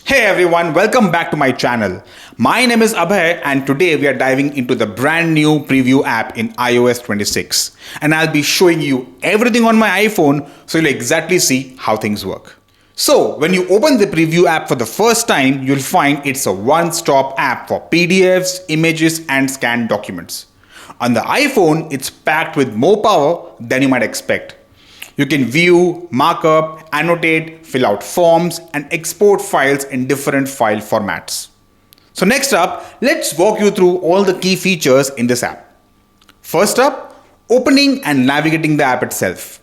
Hey everyone, welcome back to my channel. My name is Abhay and today we are diving into the brand new preview app in iOS 26. And I'll be showing you everything on my iPhone so you'll exactly see how things work. So when you open the preview app for the first time, you'll find it's a one-stop app for PDFs, images and scanned documents. On the iPhone, it's packed with more power than you might expect. You can view, markup, annotate, fill out forms, and export files in different file formats. So next up, let's walk you through all the key features in this app. First up, opening and navigating the app itself.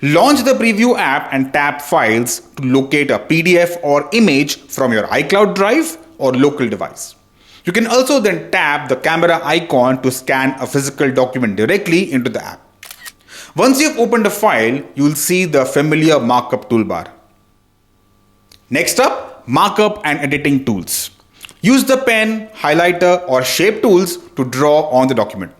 Launch the preview app and tap Files to locate a PDF or image from your iCloud drive or local device. You can also then tap the camera icon to scan a physical document directly into the app. Once you've opened a file, you will see the familiar markup toolbar. Next up, markup and editing tools. Use the pen, highlighter or shape tools to draw on the document.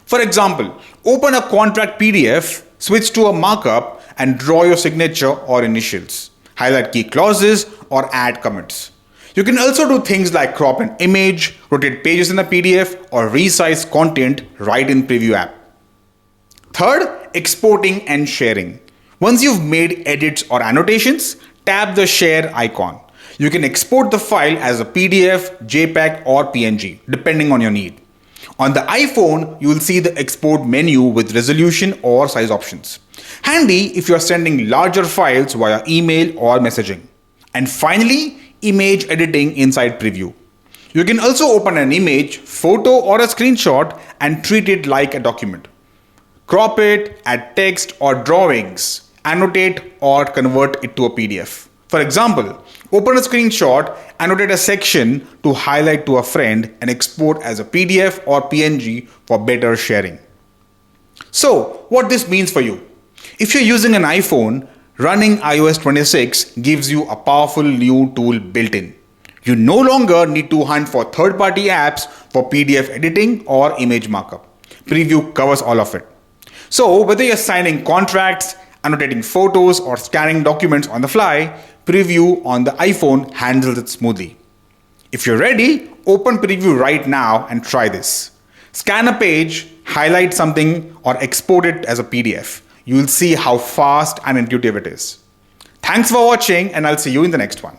For example, open a contract PDF, switch to a markup and draw your signature or initials. Highlight key clauses or add comments. You can also do things like crop an image, rotate pages in a PDF or resize content right in preview app. Third, exporting and sharing. Once you've made edits or annotations, tap the share icon. You can export the file as a PDF, JPEG or PNG, depending on your need. On the iPhone, you will see the export menu with resolution or size options. Handy if you're sending larger files via email or messaging. And finally, image editing inside preview. You can also open an image, photo or a screenshot and treat it like a document. Crop it, add text or drawings, annotate or convert it to a PDF. For example, open a screenshot, annotate a section to highlight to a friend and export as a PDF or PNG for better sharing. So, what this means for you? If you're using an iPhone, running iOS 26 gives you a powerful new tool built in. You no longer need to hunt for third-party apps for PDF editing or image markup. Preview covers all of it. So whether you're signing contracts, annotating photos or scanning documents on the fly, Preview on the iPhone handles it smoothly. If you're ready, open Preview right now and try this. Scan a page, highlight something or export it as a PDF. You will see how fast and intuitive it is. Thanks for watching and I'll see you in the next one.